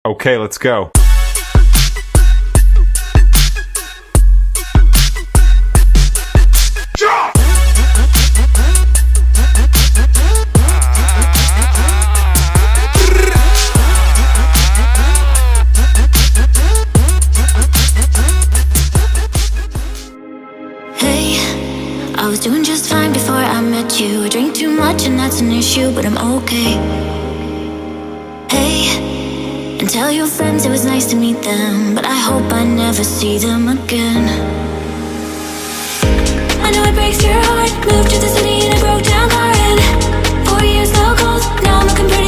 Okay, let's go. I was doing just fine before I met you. I drink too much and that's an issue, but I'm okay. Hey, and tell your friends it was nice to meet them, but I hope I never see them again. I know it breaks your heart. Moved to the city in a broke down car and 4 years no calls. Now I'm looking pretty